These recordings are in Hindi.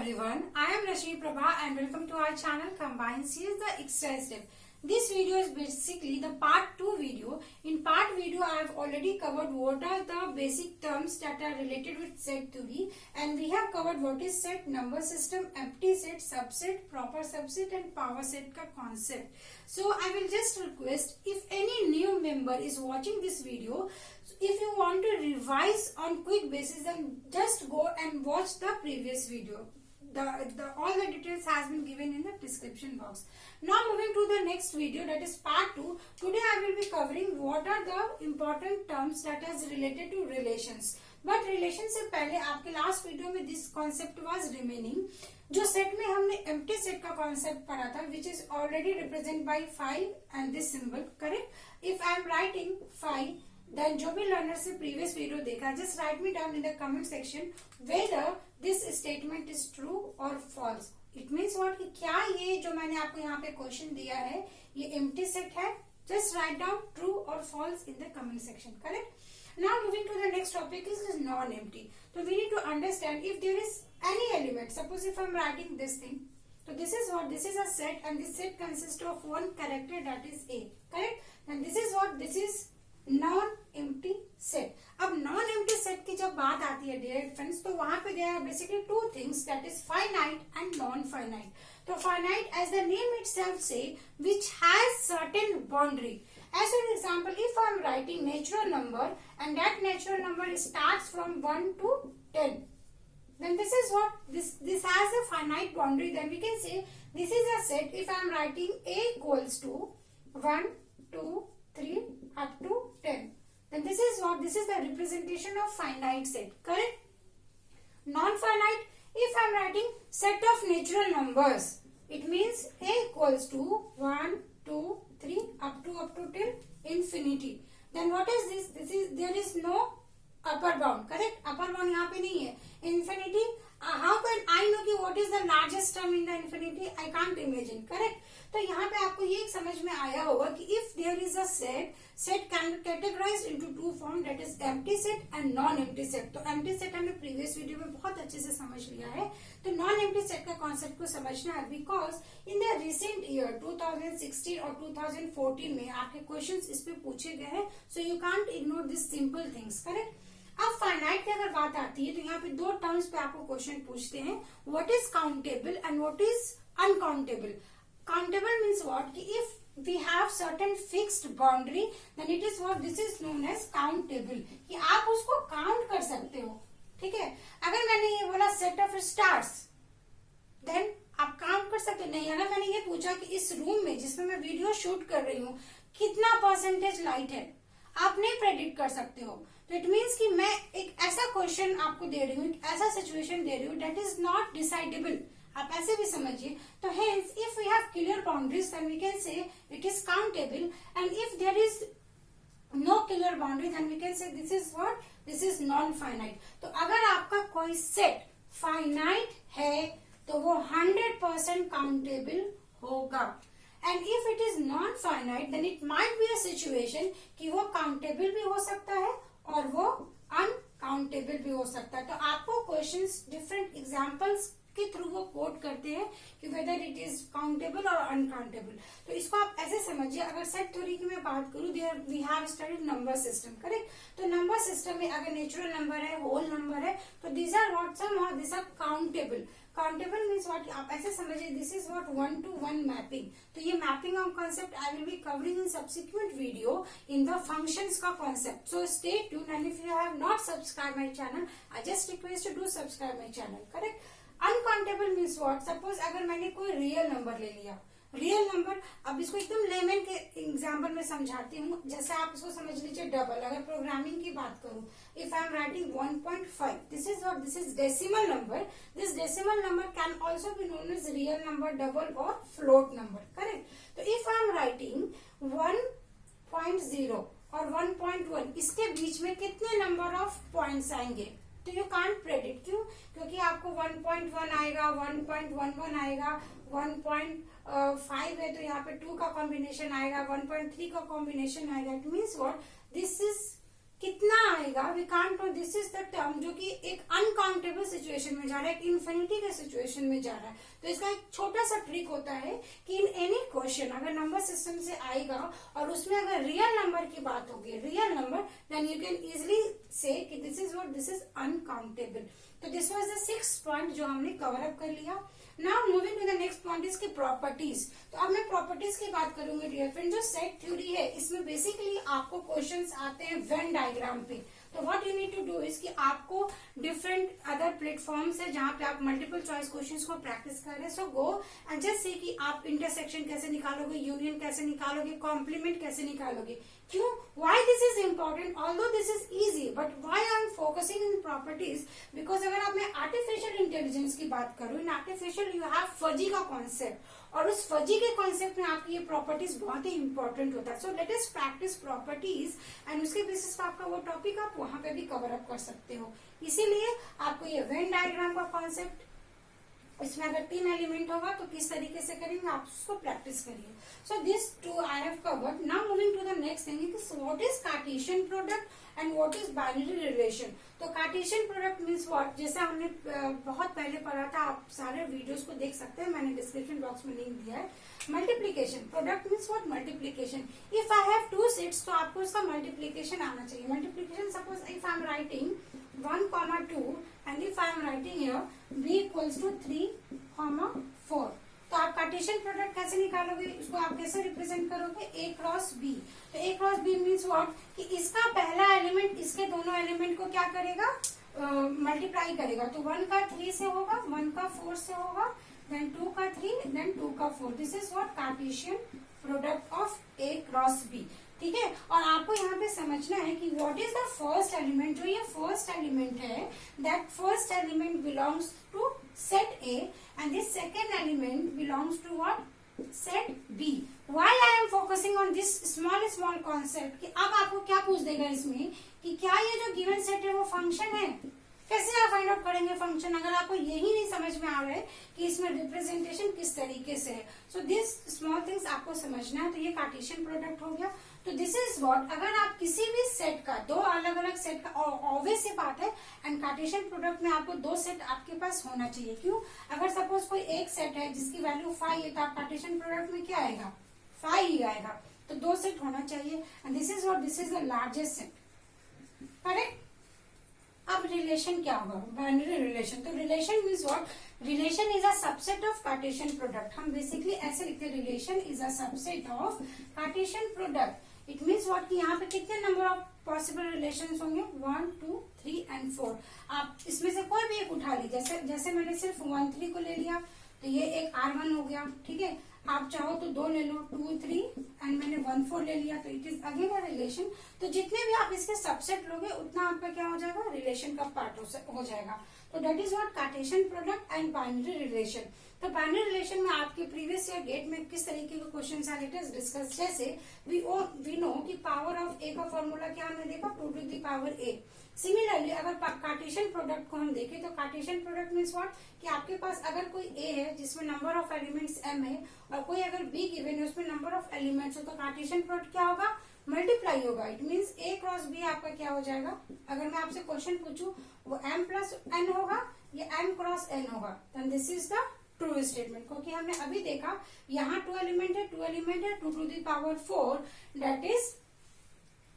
everyone, I am Rashmi Prabha and welcome to our channel Combine Series the Exercise Step. This video is basically the part 2 video. In part video I have already covered what are the basic terms that are related with set theory, and we have covered what is set, number system, empty set, subset, proper subset and power set ka concept. So I will just request, if any new member is watching this video, if you want to revise on quick basis, then just go and watch the previous video. All the details has been given in the description box. Now moving to the next video, that is part 2. Today I will be covering what are the important terms that is related to relations. But relation से पहले आपके लास्ट वीडियो में this concept was remaining. जो सेट में हमने empty set का concept पढ़ा था, which is already represented by 5 and this symbol, correct? If I am writing 5, then जो भी learner से previous video देखा, just write me down in the comment section whether this statement is true or false. It means what कि क्या ये जो मैंने आपको यहाँ पे question दिया है ये empty set है? Just write down true or false in the comment section, correct? Now moving to the next topic is non-empty. So we need to understand if there is any element. Suppose if I am writing this thing, so this is what, this is a set and this set consists of one character, that is A, correct? And this is what, this is non-empty set. अब non-empty set की जब बात आती है dear friends, तो वहाँ पे there are basically two things, that is finite and non-finite. तो finite, as the name itself say, which has certain boundary. As an example, if I am writing natural number and that natural number starts from 1 to 10, then this is what, this has a finite boundary. Then we can say this is a set. If I am writing A equals to 1, 2, 3 up to 10, then this is what, this is the representation of finite set, correct? Non-finite, if I am writing set of natural numbers, it means A equals to 1, 2, 3 up to till infinity. Then what is this? This is, there is no upper bound, correct? Upper bound यहाँ पे नहीं है. Infinity, how can I know कि what is the largest term in the infinity? I can't imagine, correct? तो यहाँ पे आपको ये समझ में आया होगा कि if there is a set can be categorized into two forms, that is empty set and non-empty set. तो empty set हमने previous video में बहुत अच्छे से समझ लिया है. तो non-empty set का concept को समझना है, because in the recent year 2016 और 2014 में आपके questions इस पे पूछे गए हैं, so you can't ignore these simple things, correct? अब फाइनाइट की अगर बात आती है तो यहाँ पे दो टर्म्स पे आपको क्वेश्चन पूछते हैं, what is countable and what is uncountable. Countable means what कि if we have certain fixed boundary, then it is what, this is known as countable, कि आप उसको काउंट कर सकते हो, ठीक है? अगर मैंने ये बोला सेट ऑफ स्टार्स, देन आप काउंट कर सकते नहीं. अगर मैंने ये पूछा कि इस रूम में जिसमें मैं वीडियो शूट कर रही हूँ कितना परसेंटेज लाइट है, आप नहीं प्रेडिक्ट कर सकते हो. तो इट मीन्स कि मैं एक ऐसा क्वेश्चन आपको दे रही हूँ, एक ऐसा सिचुएशन दे रही हूँ दैट इज नॉट डिसाइडेबल. आप ऐसे भी समझिए. तो hence if we have clear boundaries then we can say it is countable, and if there is no clear boundary then we can say this is what, this is non finite. तो अगर आपका कोई सेट फाइनाइट है तो वो 100% काउंटेबल होगा. And if it is non finite then it might be a situation कि वो काउंटेबल भी हो सकता है और वो अनकाउंटेबल भी हो सकता है. तो आपको क्वेश्चंस डिफरेंट एग्जांपल्स के थ्रू वो कोट करते हैं कि वेदर इट इज काउंटेबल और अनकाउंटेबल. तो इसको आप ऐसे समझिए, अगर सेट थ्योरी की मैं बात करूं, there we have studied number system, correct? तो नंबर सिस्टम में अगर नेचुरल नंबर है, होल नंबर है, तो these are what, some this are countable. Countable means what, आप ऐसे समझिए, this is what 1-to-1 mapping. तो ये mapping of concept I will be covering in subsequent video in the functions का concept. So stay tune, and if you have not subscribe my channel, I just request to do subscribe my channel, correct? Uncountable means what, suppose अगर मैंने कोई रियल नंबर ले लिया, रियल नंबर, अब इसको एकदम लेमन के एग्जाम्पल में समझाती हूँ. जैसे आप इसको समझ लीजिए डबल. अगर प्रोग्रामिंग की बात करूँ, if I am writing 1.5, this is what, this is decimal number. This decimal number can also be known as real number, double और फ्लोट नंबर, करेक्ट? तो इफ आई एम राइटिंग 1.0 और 1.1, इसके बीच में कितने नंबर ऑफ पॉइंट्स आएंगे? तो यू कांट प्रेडिक्ट. क्यों? क्योंकि आपको 1.1 आएगा, 1.11 आएगा, 1.5 है तो यहाँ पे 2 का कॉम्बिनेशन आएगा, 1.3 का कॉम्बिनेशन आएगा. It means what, this is कितना आएगा, we can't know. This is the term जो कि एक अनकाउंटेबल सिचुएशन में जा रहा है, एक इन्फिनिटी के सिचुएशन में जा रहा है। तो इसका एक छोटा सा ट्रिक होता है कि इन एनी क्वेश्चन अगर नंबर सिस्टम से आएगा और उसमें अगर रियल नंबर की बात होगी, real number, then you can easily say कि this is what, this is uncountable. तो this was the 6th point जो हमने कवर अप कर लिया। Now moving to the next point is की प्रॉपर्टीज। तो अब मैं प्रॉपर्टीज की बात करूंगी डियर फ्रेंड। जो सेट थ्योरी है इसमें बेसिकली आपको क्वेश्चंस आते हैं वेन डायग्राम पे। तो what you need to do is कि आपको डिफरेंट अदर प्लेटफॉर्म्स है जहां पे आप मल्टीपल चॉइस क्वेश्चंस को प्रैक्टिस कर रहे हैं। सो गो एंड जस्ट से कि आप इंटरसेक्शन कैसे निकालोगे, यूनियन कैसे निकालोगे, कॉम्प्लीमेंट कैसे निकालोगे। क्यों, why this is important, although this is easy, but why I am focusing in properties, because अगर आप मैं आर्टिफिशियल इंटेलिजेंस की बात करूं, in artificial you have fuzzy का कॉन्सेप्ट, और उस फजी के कॉन्सेप्ट में आपकी ये प्रॉपर्टीज बहुत ही इंपॉर्टेंट होता है। So let us practice properties and उसके बेसिस पर आपका वो टॉपिक आप वहां पे भी कवर अप कर सकते हो। इसीलिए आपको ये वेन डायग्राम का कॉन्सेप्ट, इसमें अगर 3 एलिमेंट होगा तो किस तरीके से करेंगे आप उसको प्रैक्टिस करिए। So this 2 I have covered. Now moving to the next thing, what is Cartesian product and what is binary relation. तो कार्टेशियन प्रोडक्ट मीन्स व्हाट, जैसा हमने बहुत पहले पढ़ा था, आप सारे वीडियोस को देख सकते हैं, मैंने डिस्क्रिप्शन बॉक्स में लिंक दिया है। Multiplication product means what, multiplication. If I have 2 sets तो आपको इसका मल्टीप्लीकेशन आना चाहिए। Multiplication suppose if I am writing 1, 2 and if I am writing here b equals to 3, 4, तो आप कार्टेशियन प्रोडक्ट कैसे निकालोगे, उसको आप कैसे रिप्रेजेंट करोगे, a क्रॉस b। तो a cross b means what कि इसका पहला एलिमेंट इसके दोनों एलिमेंट को क्या करेगा, मल्टीप्लाई करेगा। तो 1 का 3 से होगा, 1 का 4 से होगा, देन 2 का 3, देन 2 का 4। This is what Cartesian product of a cross b। ठीक है, और आपको यहाँ पे समझना है कि what is the first element. जो ये फर्स्ट एलिमेंट है, that first element belongs to set A and this second element belongs to what, set B. Why I am focusing on this small concept कि अब आपको क्या पूछ देगा इसमें कि क्या ये जो गिवन सेट है वो फंक्शन है। कैसे आप फाइंड आउट करेंगे फंक्शन, अगर आपको यही नहीं समझ में आ रहा है कि इसमें रिप्रेजेंटेशन किस तरीके से है। सो दिस स्मॉल थिंग्स आपको समझना है। तो ये कार्टेशियन प्रोडक्ट हो गया। तो दिस इज व्हाट, अगर आप किसी भी सेट का, 2 अलग अलग सेट का, ऑब्वियस सी बात है, एंड कार्टेशियन प्रोडक्ट में आपको 2 सेट आपके पास होना चाहिए। क्यों, अगर सपोज कोई एक सेट है जिसकी वैल्यू 5 है तो आप कार्टेशियन प्रोडक्ट में क्या आएगा, 5 ही आएगा। तो 2 सेट होना चाहिए and this is what, this is the largest set, correct. अब रिलेशन क्या होगा, बाइनरी रिलेशन। तो relation means what, relation is a subset of Cartesian product. हम बेसिकली ऐसे लिखते हैं, relation is a subset of Cartesian product. It means what कि यहाँ पे कितने नंबर ऑफ पॉसिबल रिलेशंस होंगे, 1, 2, 3 एंड 4। आप इसमें से कोई भी एक उठा लीजिए। जैसे मैंने सिर्फ 1, 3 को ले लिया तो ये एक R1 हो गया। ठीक है, आप चाहो तो 2 ले लो, 2, 3 एंड मैंने 1, 4 ले लिया, तो it is again a relation. तो जितने भी आप इसके सबसेट लोगे उतना आपका क्या हो जाएगा, रिलेशन का पार्ट हो जाएगा। तो that is what Cartesian product and binary relation. तो बाइनरी रिलेशन में आपके प्रीवियस ईयर गेट में किस तरीके के क्वेश्चंस आए, लेट अस डिस्कस। जैसे वी नो कि पावर ऑफ ए का फॉर्मूला क्या हमने देखा, 2 to the power A. Similarly अगर कार्टेशियन प्रोडक्ट को हम देखें तो कार्टेशियन प्रोडक्ट मीन्स व्हाट कि आपके पास अगर कोई ए है जिसमें नंबर ऑफ एलिमेंट्स m है और कोई अगर बी गिवन है उसमें नंबर ऑफ एलिमेंट्स हो, तो कार्टेशियन प्रोडक्ट क्या होगा, मल्टीप्लाई होगा। It means a cross b आपका क्या हो जाएगा, अगर मैं आपसे क्वेश्चन पूछूं वो m प्लस n होगा या m क्रॉस n होगा, then this is the true statement. क्योंकि हमने अभी देखा यहाँ 2 एलिमेंट है, 2 to the power 4 that is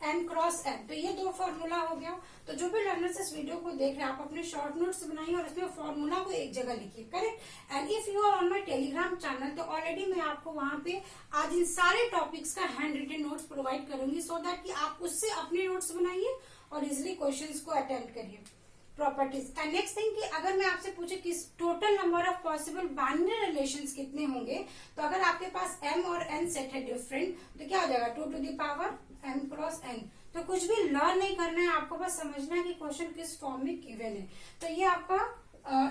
m cross n। तो ये 2 फॉर्मूला हो गया। तो जो भी लर्नर्स इस वीडियो को देख रहे हैं आप अपने शॉर्ट नोट्स बनाइए और इसमें फॉर्मूला को एक जगह लिखिए, correct. And if you are on my Telegram channel तो ऑलरेडी मैं आपको वहां पे आज इन सारे टॉपिक्स का हैंड रिटन नोट्स प्रोवाइड करूंगी, सो दैट कि आप उससे अपने नोट्स बनाइए और इजिली क्वेश्चंस को अटेम्प्ट करिए। प्रॉपर्टीज एंड नेक्स्ट थिंग कि अगर मैं आपसे पूछे कि total number of possible binary relations कितने होंगे, तो अगर आपके पास m और n सेट है डिफरेंट तो क्या हो जाएगा, 2 to the power m cross n। तो कुछ भी लर्न नहीं करना है, आपको बस समझना है कि क्वेश्चन किस फॉर्म में गिवन है। तो ये आपका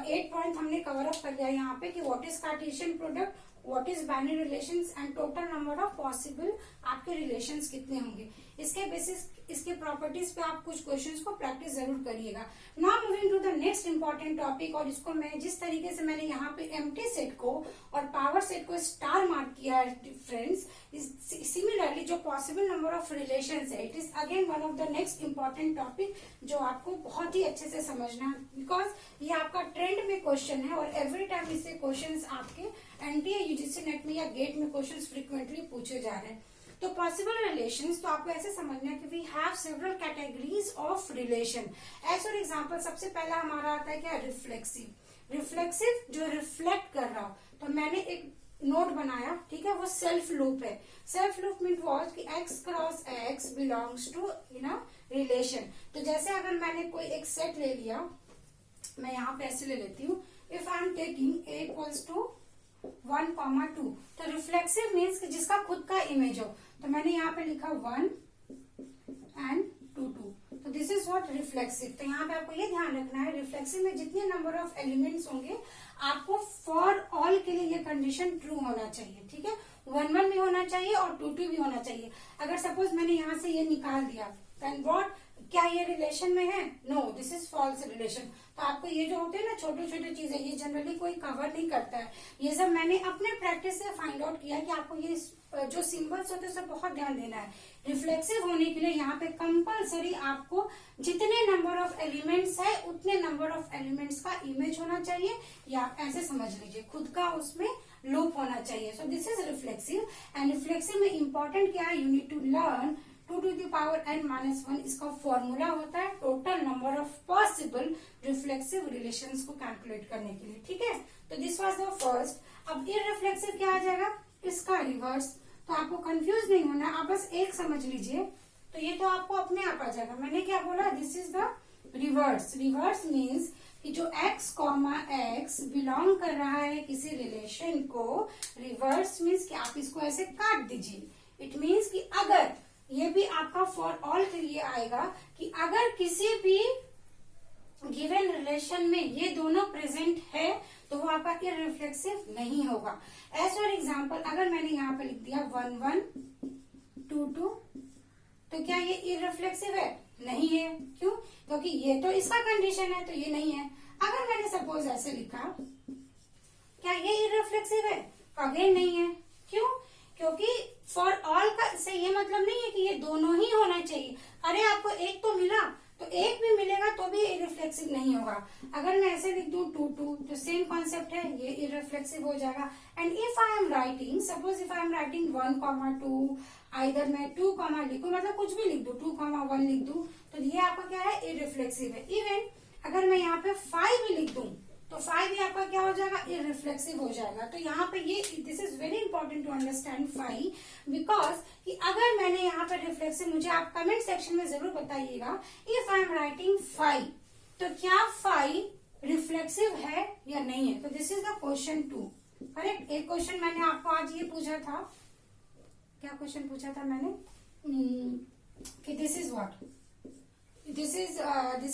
8 पॉइंट हमने कवर अप कर लिया यहाँ पे कि what is Cartesian product, what is binary relations and total number of possible आपके रिलेशंस कितने होंगे। इसके बेसिस इसके प्रॉपर्टीज पे आप कुछ क्वेश्चंस को प्रैक्टिस जरूर करिएगा। Now moving to the next important topic, और इसको मैं जिस तरीके से मैंने यहाँ पे एम्प्टी सेट को और पावर सेट को स्टार मार्क किया है फ्रेंड्स, सिमिलरली जो पॉसिबल नंबर ऑफ रिलेशंस है, it is again one of the next important topic जो आपको बहुत ही अच्छे से समझना है, बिकॉज ये आपका ट्रेंड में क्वेश्चन है और एवरी टाइम इससे क्वेश्चंस आपके एनटीए यूजीसी नेट में या गेट में क्वेश्चंस फ्रीक्वेंटली पूछे जा रहे हैं। तो पॉसिबल रिलेशंस, तो आपको ऐसे समझना है कि we have several categories of relation. As for example सबसे पहला हमारा आता है क्या, रिफ्लेक्सिव। रिफ्लेक्सिव जो रिफ्लेक्ट कर रहा हो, तो मैंने एक नोट बनाया, ठीक है, वो सेल्फ लूप है। सेल्फ लूप मीन वॉट कि x cross x belongs to in a relation. तो जैसे अगर मैंने कोई एक सेट ले लिया, मैं यहाँ पे ऐसे ले लेती हूँ, if I am taking a equals to 1,2, तो रिफ्लेक्सिव मीन्स कि जिसका खुद का इमेज हो, तो मैंने यहाँ पे लिखा 1 एंड 2, 2, तो दिस इज व्हाट रिफ्लेक्सिव। तो यहाँ पे आपको ये ध्यान रखना है, रिफ्लेक्सिव में जितने नंबर ऑफ एलिमेंट्स होंगे आपको फॉर ऑल के लिए ये कंडीशन ट्रू होना चाहिए, ठीक है, 1, 1 भी होना चाहिए और 2, 2 भी होना चाहिए। अगर सपोज मैंने यहाँ से ये निकाल दिया, देन व्हाट, क्या ये रिलेशन में है, no, this is false relation. तो आपको ये जो होते हैं ना छोटे छोटे चीजें, ये जनरली कोई कवर नहीं करता है, ये सब मैंने अपने प्रैक्टिस से फाइंड आउट किया कि आपको ये जो सिंबल्स होते हैं सब बहुत ध्यान देना है। रिफ्लेक्सिव होने के लिए यहाँ पे कंपलसरी आपको जितने नंबर ऑफ एलिमेंट्स है उतने नंबर ऑफ एलिमेंट्स का इमेज होना चाहिए, या आप ऐसे समझ लीजिए खुद का उसमें लूप होना चाहिए। So this is reflexive. And reflexive में इंपॉर्टेंट क्या है, you need to learn 2 to the power n-1 इसका फॉर्मूला होता है total number of possible reflexive relations को कैलकुलेट करने के लिए, ठीक है। तो दिस वाज द फर्स्ट। अब इररिफ्लेक्सिव क्या आ जाएगा, इसका रिवर्स। तो आपको कंफ्यूज नहीं होना, आप बस एक समझ लीजिए, तो ये तो आपको अपने आप आ जाएगा। मैंने क्या बोला, this is the reverse. Reverse means कि जो x, x बिलोंग कर रहा है किसी रिलेशन को, रिवर्स मीन्स कि आप इसको ऐसे काट दीजिए। इट मीन्स कि अगर, ये भी आपका फॉर ऑल के लिए आएगा कि अगर किसी भी गिवन रिलेशन में ये दोनों प्रेजेंट है तो वो आपका इररिफ्लेक्सिव नहीं होगा। एज फॉर एग्जाम्पल अगर मैंने यहाँ पे लिख दिया 1, 1, 2, 2, तो क्या ये इररिफ्लेक्सिव है, नहीं है। क्यों, क्योंकि ये तो इसका कंडीशन है, तो ये नहीं है। अगर मैंने सपोज ऐसे लिखा, क्या ये इररिफ्लेक्सिव है, अगेन नहीं है। क्यों, क्योंकि फॉर ऑल का से ये मतलब नहीं है कि ये दोनों ही होना चाहिए। अरे आपको एक तो मिला तो एक भी मिलेगा तो भी इररिफ्लेक्सिव नहीं होगा। अगर मैं ऐसे लिख दूं 2, 2, तो सेम कॉन्सेप्ट है, ये इररिफ्लेक्सिव हो जाएगा। And if I am writing, suppose if I am writing 1, 2, either मैं 2, लिखूं, मतलब कुछ भी लिख दूं, 2, 1 लिख दूं, तो ये आपका क्या है, इररिफ्लेक्सिव है। इवन अगर मैं यहाँ पे 5 भी लिख दूं तो 5 भी आपका क्या हो जाएगा, इररिफ्लेक्सिव हो जाएगा। तो यहाँ पे ये this is very important to understand 5, because कि अगर मैंने यहाँ पे रिफ्लेक्सिव, मुझे आप कमेंट सेक्शन में जरूर बताइएगा, इफ आई एम राइटिंग 5, तो क्या 5 रिफ्लेक्सिव है या नहीं है। तो this is the question 2, correct. एक क्वेश्चन मैंने आपको आज ये पूछा था, क्या क्वेश्चन पूछा था मैंने, कि this is what, this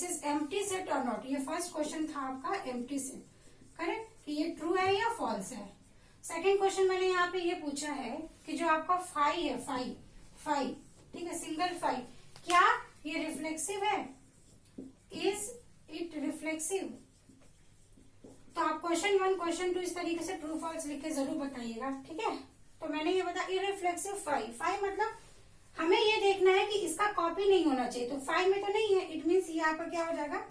is empty set और नॉट। ये फर्स्ट क्वेश्चन था आपका एम्प्टी सेट, करेक्ट, कि ये ट्रू है या फॉल्स है। सेकंड क्वेश्चन मैंने यहाँ पे ये पूछा है कि जो आपका 5 है, 5, ठीक है, सिंगल 5, क्या ये रिफ्लेक्सिव है, इज इट रिफ्लेक्सिव। तो आप क्वेश्चन 1, क्वेश्चन 2 इस तरीके से ट्रू फॉल्स लिख के जरूर बताइएगा, ठीक है। तो मैंने ये बताया इररिफ्लेक्सिव 5 मतलब हमें ये देखना है कि इसका कॉपी नहीं होना चाहिए, तो 5 में तो नहीं है, इट मीन्स ये आपका क्या हो जाएगा,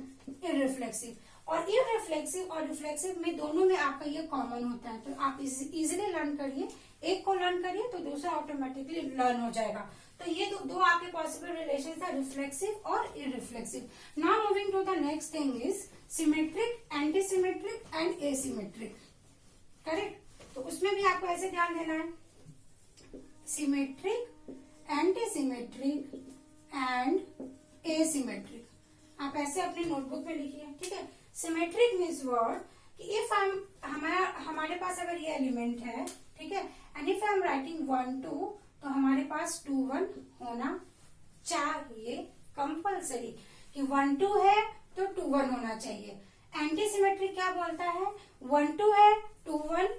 इररिफ्लेक्सिव। और इररिफ्लेक्सिव और रिफ्लेक्सिव में दोनों में आपका ये कॉमन होता है, तो आप इजिली लर्न करिए, एक को लर्न करिए तो दूसरा ऑटोमेटिकली लर्न हो जाएगा। तो ये दो आपके पॉसिबल रिलेशन है, रिफ्लेक्सिव और irreflexive. Now moving to the next thing is symmetric, antisymmetric and asymmetric, correct. तो उसमें भी आपको ऐसे ध्यान देना है, सिमेट्रिक, एंटीसिमेट्रिक एंड एसिमेट्रिक, आप ऐसे अपने नोटबुक में लिखिए, ठीक है। सिमेट्रिक मीन्स व्हाट, कि इफ हमारे पास अगर ये एलिमेंट है, ठीक है, and if I am writing 1, 2, तो हमारे पास 2, 1 होना चाहिए कंपल्सरी, कि 1, 2 है तो 2, 1 होना चाहिए। एंटीसिमेट्रिक क्या बोलता है, 1, 2 है, 2, 1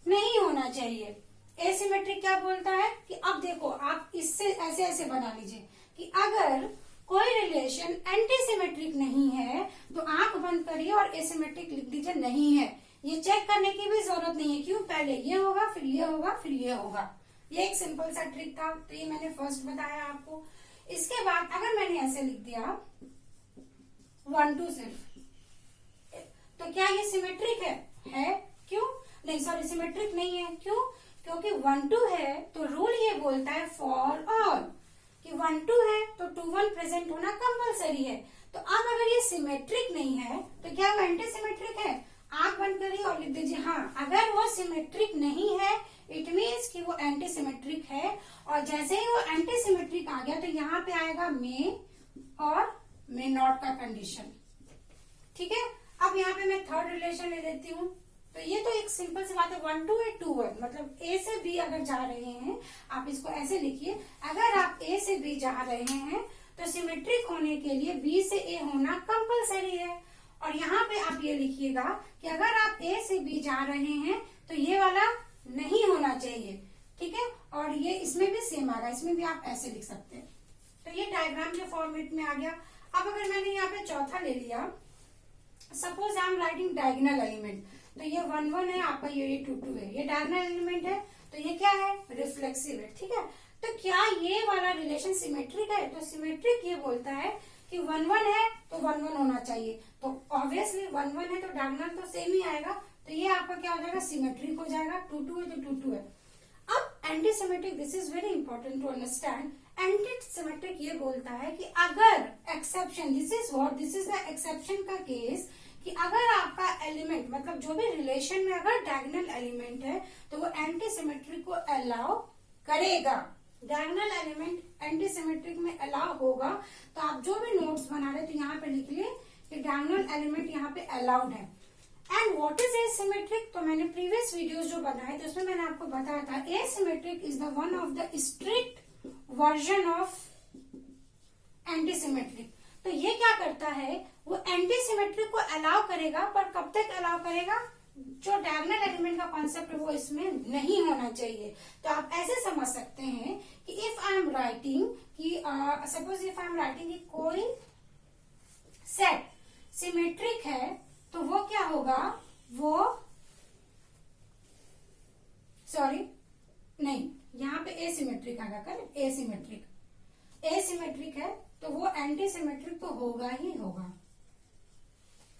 नहीं होना चाहिए। एसिमेट्रिक क्या बोलता है कि अब देखो आप इससे ऐसे ऐसे बना लीजिए कि अगर कोई रिलेशन एंटीसिमेट्रिक नहीं है तो आंख बंद करिए और एसिमेट्रिक लिख दीजिए नहीं है। ये चेक करने की भी जरूरत नहीं है, क्यों, पहले ये होगा फिर ये होगा फिर ये होगा। ये एक सिंपल सा ट्रिक था, तो ये मैंने फर्स्ट बताया आपको। इसके बाद अगर मैंने ऐसे लिख दिया 1 2 सिर्फ, तो क्या ये सिमेट्रिक है? क्यों नहीं, सॉरी सिमेट्रिक नहीं है। क्यों? क्योंकि 1 2 है तो रूल ये बोलता है फॉर ऑल कि 1 2 है तो 2 1 प्रेजेंट होना कंपलसरी है। तो अब अगर ये सिमेट्रिक नहीं है तो क्या वो एंटी सिमेट्रिक है? आंख बंद करिए और लिख दीजिए हाँ। अगर वो सिमेट्रिक नहीं है इट मीन्स कि वो एंटी सिमेट्रिक है, और जैसे ही वो एंटी सिमेट्रिक आ गया तो यहाँ पे आएगा मे और मे नॉट का कंडीशन। ठीक है, अब यहाँ पे मैं थर्ड रिलेशन ले लेती हूँ। तो ये तो एक सिंपल सी बात है, 1 2 है 2 1, मतलब ए से बी अगर जा रहे हैं, आप इसको ऐसे लिखिए, अगर आप ए से बी जा रहे हैं तो सिमेट्रिक होने के लिए बी से ए होना कंपलसरी है। और यहाँ पे आप ये लिखिएगा कि अगर आप ए से बी जा रहे हैं तो ये वाला नहीं होना चाहिए। ठीक है, और ये इसमें भी सेम आ रहा है, इसमें भी आप ऐसे लिख सकते हैं। तो ये डायग्राम के फॉर्मेट में आ गया। अब अगर मैंने यहाँ पे चौथा ले लिया, suppose I am writing diagonal element, तो ये 1 1 है आपका, ये 2 2 है, ये डायगोनल एलिमेंट है, तो ये क्या है? रिफ्लेक्सिव है। ठीक है, तो क्या ये वाला रिलेशन सिमेट्रिक है? तो सिमेट्रिक ये बोलता है कि 1 1 है तो 1 1 होना चाहिए, तो ऑब्वियसली 1 1 है तो डायगोनल तो सेम ही आएगा, तो ये आपका क्या हो जाएगा? सिमेट्रिक हो जाएगा। 2 2 है तो 2 2 है। अब antisymmetric, this is very important to understand. Antisymmetric ये बोलता है कि अगर exception, this is what, this is the exception का केस, कि अगर आपका एलिमेंट मतलब जो भी रिलेशन में अगर डायगोनल एलिमेंट है तो वो एंटी सिमेट्रिक को अलाउ करेगा। डायगोनल एलिमेंट एंटी सिमेट्रिक में अलाउ होगा, तो आप जो भी नोट्स बना रहे तो यहाँ पे लिख लिए कि डायगोनल एलिमेंट यहाँ पे अलाउड है। And what is asymmetric? तो मैंने प्रीवियस वीडियोस जो बनाए थे उसमें मैंने आपको बताया था asymmetric is the one of the strict version of anti symmetric. तो ये क्या करता है, वो एंटी सिमेट्रिक को अलाउ करेगा, पर कब तक अलाउ करेगा? जो डायगोनल एलिमेंट का कॉन्सेप्ट है वो इसमें नहीं होना चाहिए। तो आप ऐसे समझ सकते हैं कि इफ आई एम राइटिंग कि suppose if I am writing कि कोई सेट सिमेट्रिक है तो वो क्या होगा, वो सॉरी नहीं, यहाँ पे एसिमेट्रिक आएगा, करेक्ट, एसिमेट्रिक है तो वो एंटी सिमेट्रिक तो होगा ही होगा,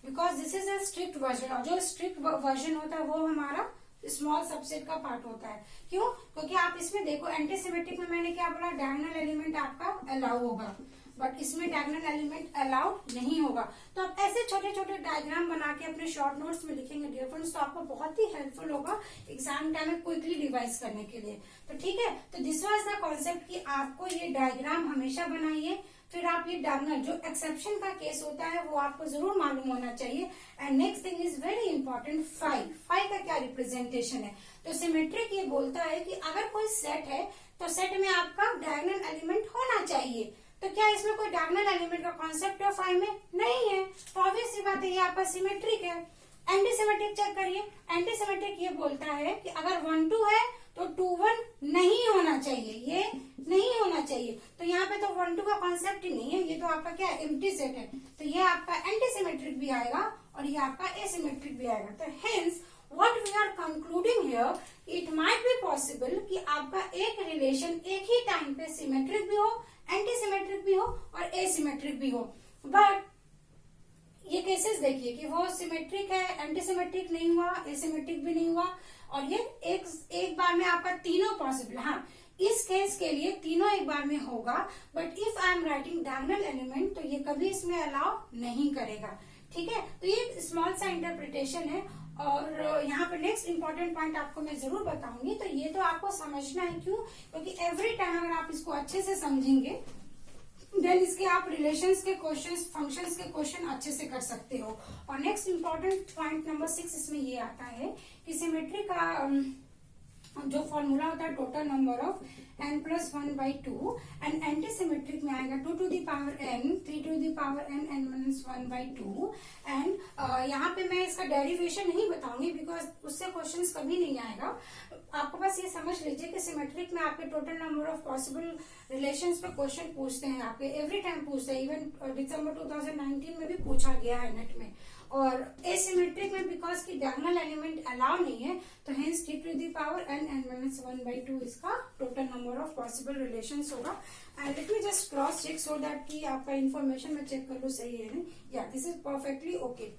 because this is a strict version. और जो स्ट्रिक्ट वर्जन होता है वो हमारा स्मॉल सबसेट का पार्ट होता है। क्यों? क्योंकि आप इसमें देखो एंटी सिमेट्रिक में मैंने क्या बोला, डायगोनल एलिमेंट आपका अलाउ होगा, बट इसमें डायगोनल एलिमेंट अलाउड नहीं होगा। तो आप ऐसे छोटे छोटे डायग्राम बना के अपने शॉर्ट नोट्स में लिखेंगे डियर फ्रेंड्स, तो आपको बहुत ही हेल्पफुल होगा एग्जाम टाइम में क्विकली रिवाइज करने के लिए। तो ठीक है, तो दिस वाज द कॉन्सेप्ट कि आपको ये डायग्राम हमेशा बनाइए, फिर आप ये डायगोनल जो एक्सेप्शन का केस होता है वो आपको जरूर मालूम होना चाहिए। And next thing is very important, phi का क्या रिप्रेजेंटेशन है। तो सिमेट्रिक ये बोलता है कि अगर कोई सेट है तो सेट में आपका डायगोनल एलिमेंट होना चाहिए। तो क्या इसमें कोई डायगोनल एलिमेंट का कॉन्सेप्ट है फाई में? नहीं है, तो ऑब्वियस सी बात है ये आपका सिमेट्रिक है। एंटी सिमेट्रिक चेक करिए, एंटी सिमेट्रिक ये बोलता है कि अगर 1 2 है तो 2 1 नहीं होना चाहिए, ये नहीं होना चाहिए। तो यहाँ पे तो 1 2 का कॉन्सेप्ट ही नहीं है, ये तो आपका क्या एम्प्टी सेट है, तो ये आपका एंटी सिमेट्रिक भी आएगा और ये आपका एसिमेट्रिक भी आएगा। तो hence what we are concluding here, it might be possible कि आपका एक रिलेशन एक ही टाइम पे सिमेट्रिक भी हो, एंटी सिमेट्रिक भी हो और एसिमेट्रिक भी हो। बट ये केसेस देखिए कि वो सिमेट्रिक है, एंटी सिमेट्रिक नहीं हुआ, एसिमेट्रिक भी नहीं हुआ, और ये एक बार में आपका तीनों पॉसिबल। हाँ, इस केस के लिए तीनों एक बार में होगा, but if I am writing diagonal element तो ये कभी इसमें अलाउ नहीं करेगा। ठीक है, तो ये स्मॉल सा इंटरप्रिटेशन है। और यहाँ पे नेक्स्ट इंपॉर्टेंट पॉइंट आपको मैं जरूर बताऊंगी, तो ये तो आपको समझना है। क्यों? क्योंकि एवरी टाइम अगर आप इसको अच्छे से समझेंगे देन इसके आप रिलेशंस के क्वेश्चंस, फंक्शंस के क्वेश्चन अच्छे से कर सकते हो। और नेक्स्ट इंपॉर्टेंट पॉइंट नंबर 6 इसमें ये आता है कि सिमेट्री का जो फॉर्मूला होता है total number of n plus 1/2 and antisymmetric में आएगा 2 to the power n, 3 to the power n, n minus 1/2 and यहाँ पे मैं इसका डेरिवेशन नहीं बताऊंगी बिकॉज उससे क्वेश्चंस कभी नहीं आएगा। आपको बस ये समझ लीजिए कि सिमेट्रिक में आपके total number of possible relations पे क्वेश्चन पूछते हैं, आपके एवरी टाइम पूछते हैं, इवन दिसंबर 2019 में भी पूछा गया है नेट में। और एसिमेट्रिक में बिकॉज की डायगोनल एलिमेंट अलाउ नहीं है तो hence 3 to the power n, n minus 1/2 इसका total number of possible relations होगा। And let me just cross check so that कि आपका इन्फॉर्मेशन मैं चेक कर लूं सही है नहीं, या दिस इज परफेक्टली ओके।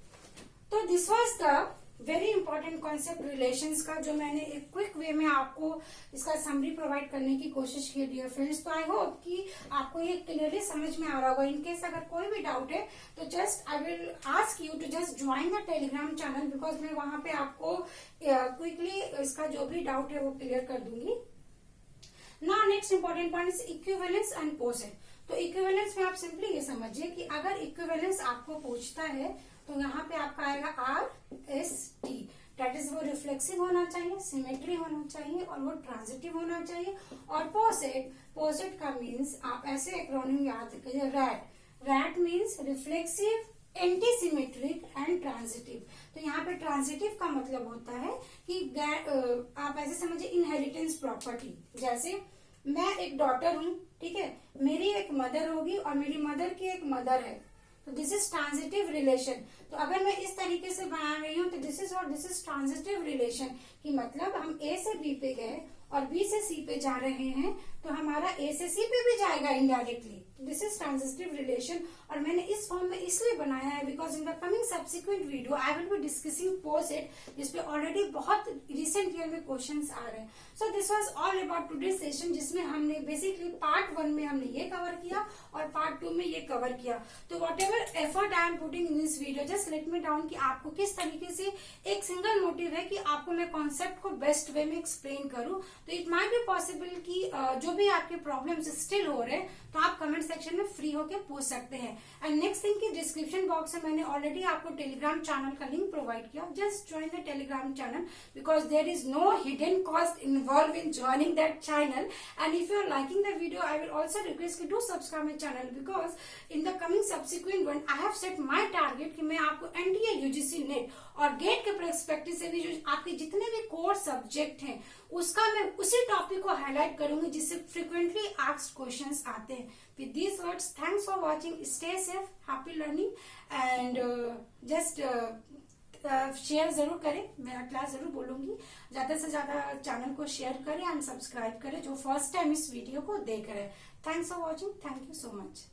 तो this was the very important concept relations का, जो मैंने एक क्विक वे में आपको इसका समरी प्रोवाइड करने की कोशिश की डियर फ्रेंड्स। तो आई होप कि आपको ये क्लियरली समझ में आ रहा होगा। इनकेस अगर कोई भी डाउट है तो just I will ask you to just join the Telegram channel, because मैं वहां पे आपको क्विकली इसका जो भी डाउट है वो क्लियर कर दूंगी। Now next important point is equivalence and poset. तो इक्विवेलेंस में आप सिंपली ये समझिए कि अगर इक्विवेलेंस आपको पूछता है तो यहाँ पे आपका आएगा RST, दैट इज वो रिफ्लेक्सिव होना चाहिए, सिमेट्री होना चाहिए और वो ट्रांजिटिव होना चाहिए। और पोसेट का मीन्स आप ऐसे एक्रोनिम याद रखिए, rat means reflexive, antisymmetric and transitive. तो यहाँ पे ट्रांजिटिव का मतलब होता है कि आप ऐसे समझिए इनहेरिटेंस प्रॉपर्टी, जैसे मैं एक डॉटर हूँ, ठीक है, मेरी एक मदर होगी और मेरी मदर की एक मदर है, तो दिस इज ट्रांजिटिव रिलेशन। तो अगर मैं इस तरीके से बना रही हूँ तो दिस इज ट्रांजिटिव रिलेशन, कि मतलब हम A से B पे गए और B से C पे जा रहे हैं तो हमारा A से C पे भी जाएगा indirectly. This is transitive relation. और मैंने इस फॉर्म में इसलिए बनाया है because in the coming subsequent video I will be discussing poset, जिसपे ऑलरेडी बहुत रिसेंट ईयर में क्वेश्चंस आ रहे हैं। So this was all about today session, जिसमें हमने बेसिकली पार्ट 1 में हमने ये कवर किया और पार्ट 2 में ये कवर किया। तो what ever effort I am putting in this video, just let me down कि आपको किस तरीके से, एक सिंगल मोटिव है कि आपको मैं कॉन्सेप्ट को बेस्ट वे में एक्सप्लेन करूं। तो इट माइट बी पॉसिबल कि जो भी आपके प्रॉब्लम्स स्टिल हो रहे हैं तो आप कमेंट सेक्शन में फ्री होकर पूछ सकते हैं। एंड नेक्स्ट थिंग कि डिस्क्रिप्शन बॉक्स में मैंने ऑलरेडी आपको टेलीग्राम चैनल का लिंक प्रोवाइड किया, just join the Telegram channel because there is no hidden cost involve in joining that channel. And if you are liking the video I will also request कि do subscribe my channel, because in the coming subsequent one I have set my target कि मैं आपको NTA UGC नेट और गेट के पर्सपेक्टिव से भी जो आपके जितने भी कोर सब्जेक्ट हैं उसका मैं उसी टॉपिक को हाईलाइट करूंगी जिससे फ्रिक्वेंटली आस्क्ड क्वेश्चंस आते हैं। With these words, thanks for watching, stay safe, happy learning and just share जरूर करें, मेरा क्लास जरूर बोलूंगी, ज्यादा से ज्यादा चैनल को शेयर करें एंड सब्सक्राइब करें जो फर्स्ट टाइम इस वीडियो को देख रहे हैं। Thanks for watching, thank you so much.